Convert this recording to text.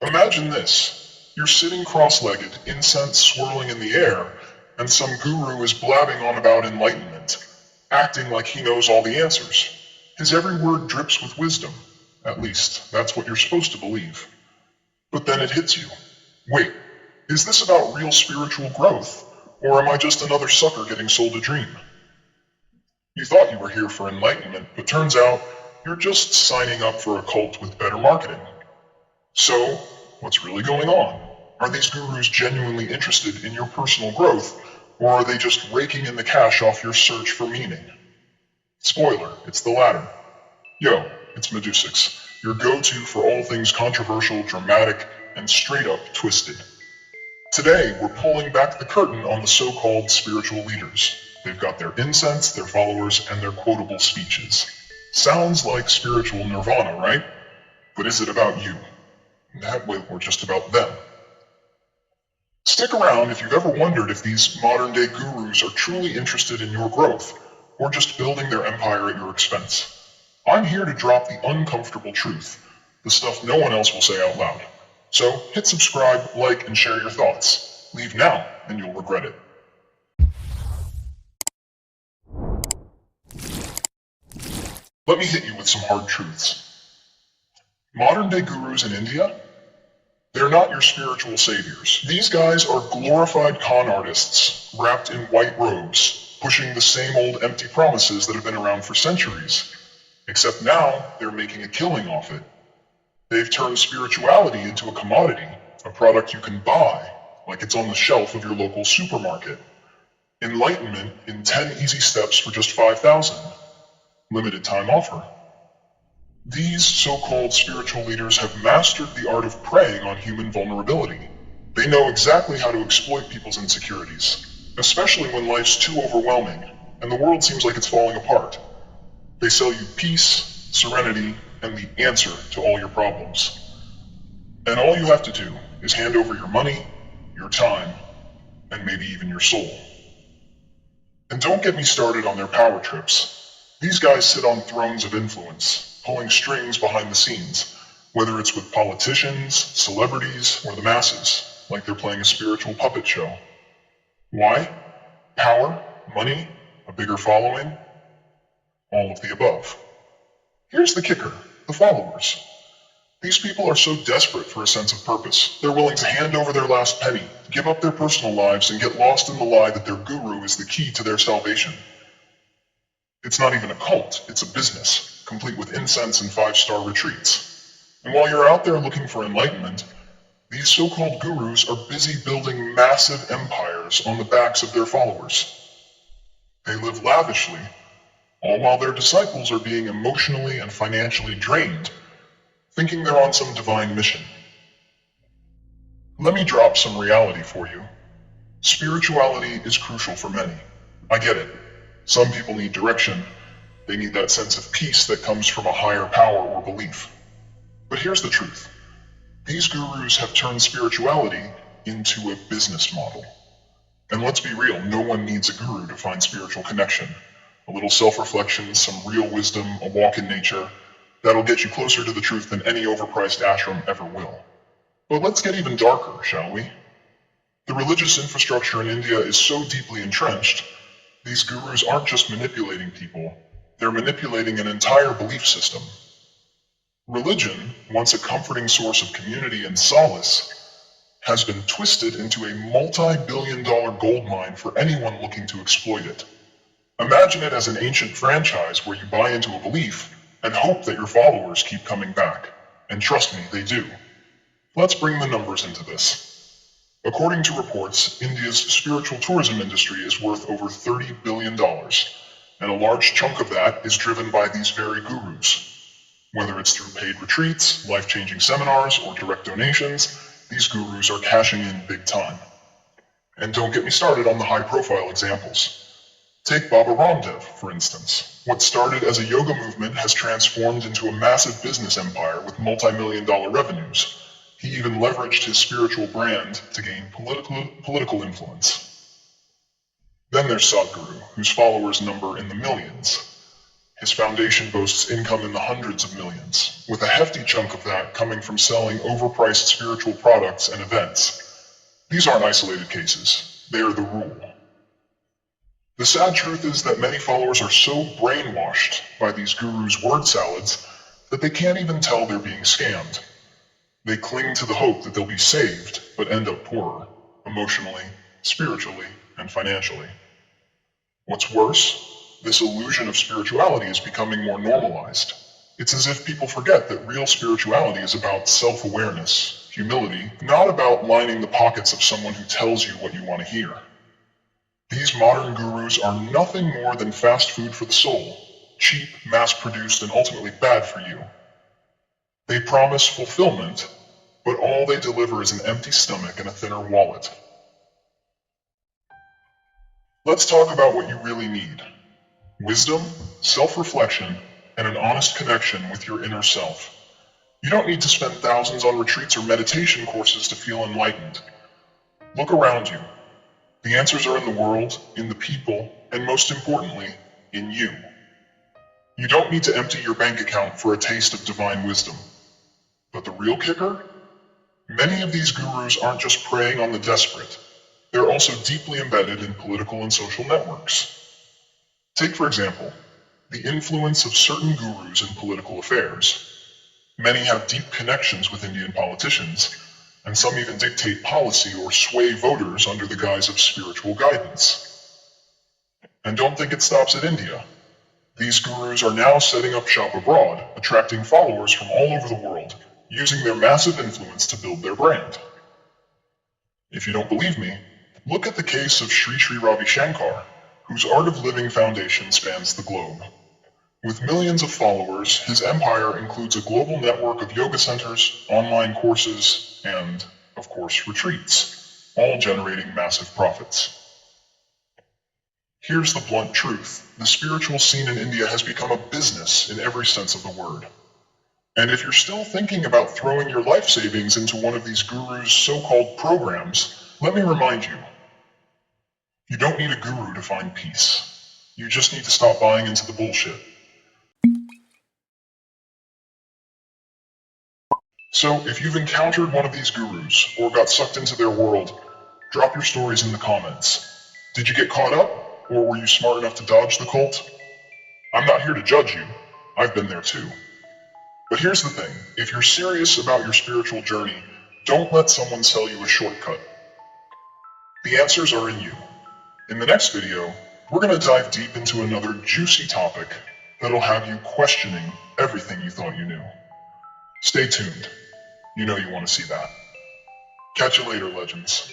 Imagine this. You're sitting cross-legged, incense swirling in the air, and some guru is blabbing on about enlightenment, acting like he knows all the answers. His every word drips with wisdom. At least, that's what you're supposed to believe. But then it hits you. Wait, is this about real spiritual growth, or am I just another sucker getting sold a dream? You thought you were here for enlightenment, but turns out you're just signing up for a cult with better marketing. So, what's really going on? Are these gurus genuinely interested in your personal growth, or are they just raking in the cash off your search for meaning? Spoiler, it's the latter. Yo, it's Medusix, your go-to for all things controversial, dramatic, and straight up twisted. Today, we're pulling back the curtain on the so-called spiritual leaders. They've got their incense, their followers, and their quotable speeches. Sounds like spiritual nirvana, right? But is it about you? That way, or just about them? Stick around if you've ever wondered if these modern-day gurus are truly interested in your growth, or just building their empire at your expense. I'm here to drop the uncomfortable truth, the stuff no one else will say out loud. So hit subscribe, like, and share your thoughts. Leave now, and you'll regret it. Let me hit you with some hard truths. Modern-day gurus in India? They're not your spiritual saviors. These guys are glorified con artists, wrapped in white robes, pushing the same old empty promises that have been around for centuries. Except now, they're making a killing off it. They've turned spirituality into a commodity, a product you can buy, like it's on the shelf of your local supermarket. Enlightenment in 10 easy steps for just 5,000. Limited time offer. These so-called spiritual leaders have mastered the art of preying on human vulnerability. They know exactly how to exploit people's insecurities, especially when life's too overwhelming and the world seems like it's falling apart. They sell you peace, serenity, and the answer to all your problems. And all you have to do is hand over your money, your time, and maybe even your soul. And don't get me started on their power trips. These guys sit on thrones of influence, pulling strings behind the scenes, whether it's with politicians, celebrities, or the masses, like they're playing a spiritual puppet show. Why? Power? Money? A bigger following? All of the above. Here's the kicker, the followers. These people are so desperate for a sense of purpose, they're willing to hand over their last penny, give up their personal lives, and get lost in the lie that their guru is the key to their salvation. It's not even a cult, it's a business, complete with incense and 5-star retreats. And while you're out there looking for enlightenment, these so-called gurus are busy building massive empires on the backs of their followers. They live lavishly, all while their disciples are being emotionally and financially drained, thinking they're on some divine mission. Let me drop some reality for you. Spirituality is crucial for many. I get it. Some people need direction. They need that sense of peace that comes from a higher power or belief. But here's the truth. These gurus have turned spirituality into a business model. And let's be real, no one needs a guru to find spiritual connection. A little self-reflection, some real wisdom, a walk in nature, that'll get you closer to the truth than any overpriced ashram ever will. But let's get even darker, shall we? The religious infrastructure in India is so deeply entrenched, these gurus aren't just manipulating people, they're manipulating an entire belief system. Religion, once a comforting source of community and solace, has been twisted into a multi-billion-dollar goldmine for anyone looking to exploit it. Imagine it as an ancient franchise where you buy into a belief and hope that your followers keep coming back. And trust me, they do. Let's bring the numbers into this. According to reports, India's spiritual tourism industry is worth over $30 billion, and a large chunk of that is driven by these very gurus. Whether it's through paid retreats, life-changing seminars, or direct donations, these gurus are cashing in big time. And don't get me started on the high-profile examples. Take Baba Ramdev, for instance. What started as a yoga movement has transformed into a massive business empire with multi-million-dollar revenues. He even leveraged his spiritual brand to gain political influence. Then there's Sadhguru, whose followers number in the millions. His foundation boasts income in the hundreds of millions, with a hefty chunk of that coming from selling overpriced spiritual products and events. These aren't isolated cases. They are the rule. The sad truth is that many followers are so brainwashed by these gurus' word salads that they can't even tell they're being scammed. They cling to the hope that they'll be saved, but end up poorer, emotionally, spiritually, and financially. What's worse, this illusion of spirituality is becoming more normalized. It's as if people forget that real spirituality is about self-awareness, humility, not about lining the pockets of someone who tells you what you want to hear. These modern gurus are nothing more than fast food for the soul, cheap, mass-produced, and ultimately bad for you. They promise fulfillment, but all they deliver is an empty stomach and a thinner wallet. Let's talk about what you really need. Wisdom, self-reflection, and an honest connection with your inner self. You don't need to spend thousands on retreats or meditation courses to feel enlightened. Look around you. The answers are in the world, in the people, and most importantly, in you. You don't need to empty your bank account for a taste of divine wisdom. But the real kicker? Many of these gurus aren't just preying on the desperate. They're also deeply embedded in political and social networks. Take, for example, the influence of certain gurus in political affairs. Many have deep connections with Indian politicians, and some even dictate policy or sway voters under the guise of spiritual guidance. And don't think it stops at India. These gurus are now setting up shop abroad, attracting followers from all over the world, using their massive influence to build their brand. If you don't believe me, look at the case of Sri Ravi Shankar, whose Art of Living foundation spans the globe. With millions of followers, his empire includes a global network of yoga centers, online courses, and, of course, retreats, all generating massive profits. Here's the blunt truth. The spiritual scene in India has become a business in every sense of the word. And if you're still thinking about throwing your life savings into one of these gurus' so-called programs, let me remind you, you don't need a guru to find peace. You just need to stop buying into the bullshit. So, if you've encountered one of these gurus, or got sucked into their world, drop your stories in the comments. Did you get caught up, or were you smart enough to dodge the cult? I'm not here to judge you. I've been there too. But here's the thing, if you're serious about your spiritual journey, don't let someone sell you a shortcut. The answers are in you. In the next video, we're going to dive deep into another juicy topic that'll have you questioning everything you thought you knew. Stay tuned. You know you want to see that. Catch you later, legends.